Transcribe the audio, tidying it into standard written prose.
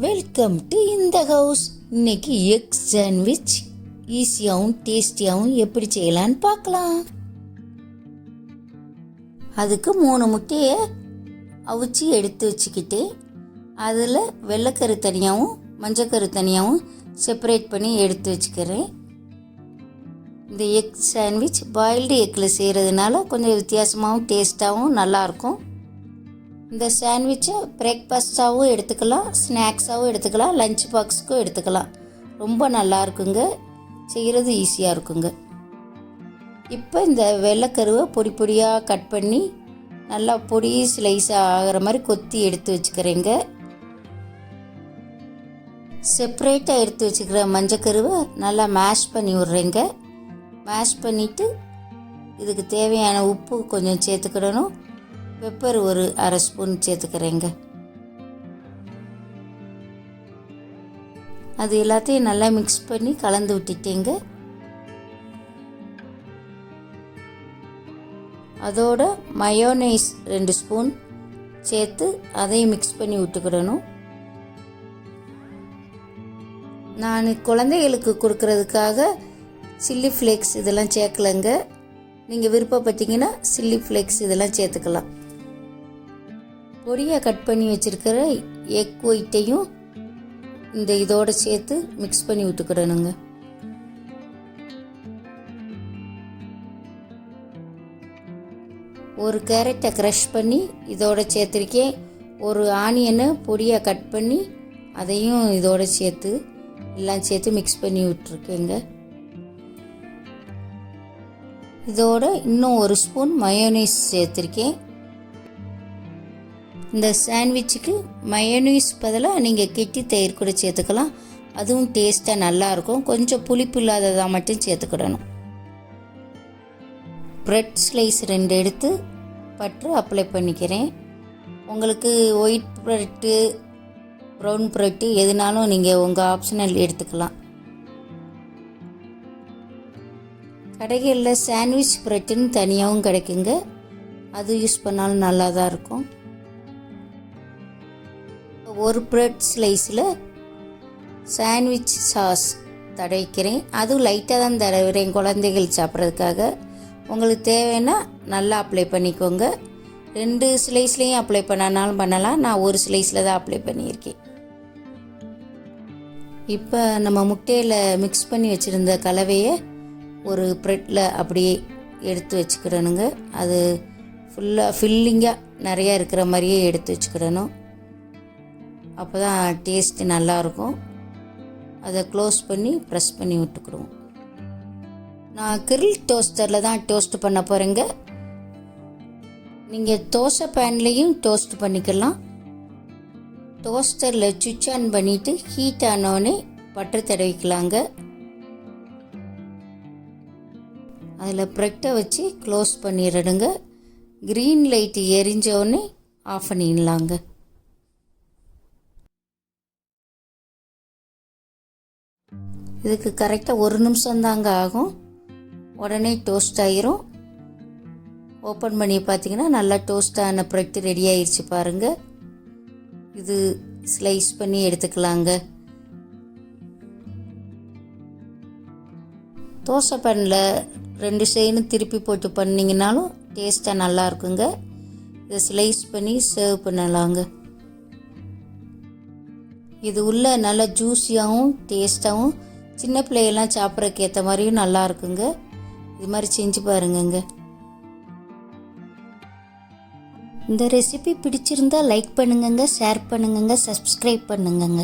Welcome to இந்த house. இன்னைக்கு egg sandwich ஈஸியாகவும் டேஸ்டியாகவும் எப்படி செய்யலான்னு பார்க்கலாம். அதுக்கு 3 முட்டையை அவிச்சு எடுத்து வச்சுக்கிட்டு அதில் வெள்ளைக்கரு தனியாகவும் மஞ்சக்கரு தனியாகவும் செப்பரேட் பண்ணி எடுத்து வச்சுக்கிறேன். இந்த எக் சாண்ட்விச் பாயில்டு எக்கில் செய்கிறதுனால கொஞ்சம் வித்தியாசமாகவும் டேஸ்ட்டாகவும் நல்லாயிருக்கும். இந்த சாண்ட்விட்சை பிரேக்ஃபாஸ்ட்டாகவும் எடுத்துக்கலாம், ஸ்நாக்ஸாகவும் எடுத்துக்கலாம், லஞ்ச் பாக்ஸுக்கும் எடுத்துக்கலாம். ரொம்ப நல்லா இருக்குங்க, செய்கிறது ஈஸியாக இருக்குங்க. இப்போ இந்த வெள்ளைக்கருவை பொடி பொடியாக கட் பண்ணி நல்லா பொடி ஸ்லைஸாக ஆகிற மாதிரி கொத்தி எடுத்து வச்சுக்கிறேங்க. செப்ரேட்டாக எடுத்து வச்சுக்கிற மஞ்சக்கருவை நல்லா மேஷ் பண்ணி விட்றேங்க. மேஷ் பண்ணிவிட்டு இதுக்கு தேவையான உப்பு கொஞ்சம் சேர்த்துக்கிடணும். பெப்பர் ஒரு 1/2 ஸ்பூன் சேர்த்துக்கிறேங்க. அது எல்லாத்தையும் நல்லா மிக்ஸ் பண்ணி கலந்து விட்டுட்டேங்க. அதோட மயோனைஸ் 2 ஸ்பூன் சேர்த்து அதையும் மிக்ஸ் பண்ணி விட்டுக்கிடணும். நான் குழந்தைகளுக்கு கொடுக்கறதுக்காக சில்லி ஃப்ளேக்ஸ் இதெல்லாம் சேர்க்கலைங்க. நீங்கள் விருப்பப்பட்டீங்கன்னா சில்லி ஃப்ளேக்ஸ் இதெல்லாம் சேர்த்துக்கலாம். பொடியாக கட் பண்ணி வச்சுருக்கிற எக் ஒயிட்டையும் இந்த இதோடு சேர்த்து மிக்ஸ் பண்ணி விட்டுக்கிடணுங்க. ஒரு கேரட்டை க்ரஷ் பண்ணி இதோட சேர்த்துருக்கேன். ஒரு ஆனியனை பொடியாக கட் பண்ணி அதையும் இதோட சேர்த்து எல்லாம் சேர்த்து மிக்ஸ் பண்ணி விட்டுருக்கேங்க. இதோட இன்னும் 1 ஸ்பூன் மயோனைஸ் சேர்த்துருக்கேன். இந்த சாண்ட்விச்சுக்கு மயோனைஸ் பதிலாக நீங்கள் கெட்டி தயிர் கூட சேர்த்துக்கலாம். அதுவும் டேஸ்ட்டாக நல்லாயிருக்கும். கொஞ்சம் புளிப்பு இல்லாததாக மட்டும் சேர்த்துக்கிடணும். ப்ரெட் ஸ்லைஸ் 2 எடுத்து பட்டர் அப்ளை பண்ணிக்கிறேன். உங்களுக்கு ஒயிட் ப்ரெட்டு ப்ரௌன் ப்ரெட்டு எதுனாலும் நீங்கள் உங்கள் ஆப்ஷனல் எடுத்துக்கலாம். கடைகளில் சாண்ட்விச் ப்ரெட்டுன்னு தனியாகவும் கிடைக்குங்க, அது யூஸ் பண்ணாலும் நல்லா தான் இருக்கும். ஒரு ப்ரெட் ஸ்லைஸில் சாண்ட்விச் சாஸ் தடவிக்கிறேன். அதுவும் லைட்டாக தான் தடவுறேன் குழந்தைகள் சாப்பிட்றதுக்காக. உங்களுக்கு தேவைன்னா நல்லா அப்ளை பண்ணிக்கோங்க. 2 ஸ்லைஸ்லேயும் அப்ளை பண்ணனாலும் பண்ணலாம். நான் ஒரு ஸ்லைஸில் தான் அப்ளை பண்ணியிருக்கேன். இப்போ நம்ம முட்டையில் மிக்ஸ் பண்ணி வச்சுருந்த கலவையை ஒரு ப்ரெட்டில் அப்படியே எடுத்து வச்சுக்கிடணுங்க. அது ஃபுல்லாக ஃபில்லிங்காக நிறையா இருக்கிற மாதிரியே எடுத்து வச்சுக்கிடணும். அப்போ தான் டேஸ்ட்டு நல்லாயிருக்கும். அதை க்ளோஸ் பண்ணி ப்ரெஸ் பண்ணி விட்டுக்கிடுவோம். நான் கிரில் டோஸ்டரில் தான் டோஸ்ட் பண்ண போகிறேங்க. நீங்கள் தோசை பேன்லேயும் டோஸ்ட் பண்ணிக்கலாம். டோஸ்டரில் சுவிட்ச் ஆன் பண்ணிவிட்டு ஹீட் ஆனோடனே பட்டர் தடவிக்கலாங்க. அதில் ப்ரெட்டை வச்சு க்ளோஸ் பண்ணிடுங்க. க்ரீன் லைட்டு எரிஞ்சோடனே ஆஃப் பண்ணிடலாங்க. இதுக்கு கரெக்டாக 1 நிமிஷம் தாங்க ஆகும். உடனே டோஸ்ட் ஆகிரும். ஓப்பன் பண்ணி பார்த்தீங்கன்னா நல்லா டோஸ்டான ப்ரெட்டு ரெடி ஆயிடுச்சு பாருங்கள். இது ஸ்லைஸ் பண்ணி எடுத்துக்கலாங்க. தோசை பேனில் 2 சைடும் திருப்பி போட்டு பண்ணிங்கனாலும் டேஸ்ட்டாக நல்லா இருக்குங்க. இதை ஸ்லைஸ் பண்ணி சர்வ் பண்ணலாங்க. இது உள்ள நல்லா ஜூஸியாகவும் டேஸ்ட்டாகவும் சின்ன பிள்ளைகள்லாம் சாப்பிட்றதுக்கு ஏற்ற மாதிரியும் நல்லா இருக்குங்க. இது மாதிரி செஞ்சு பாருங்கங்க. இந்த ரெசிபி பிடிச்சிருந்தா லைக் பண்ணுங்கங்க, ஷேர் பண்ணுங்கங்க, சப்ஸ்கிரைப் பண்ணுங்கங்க.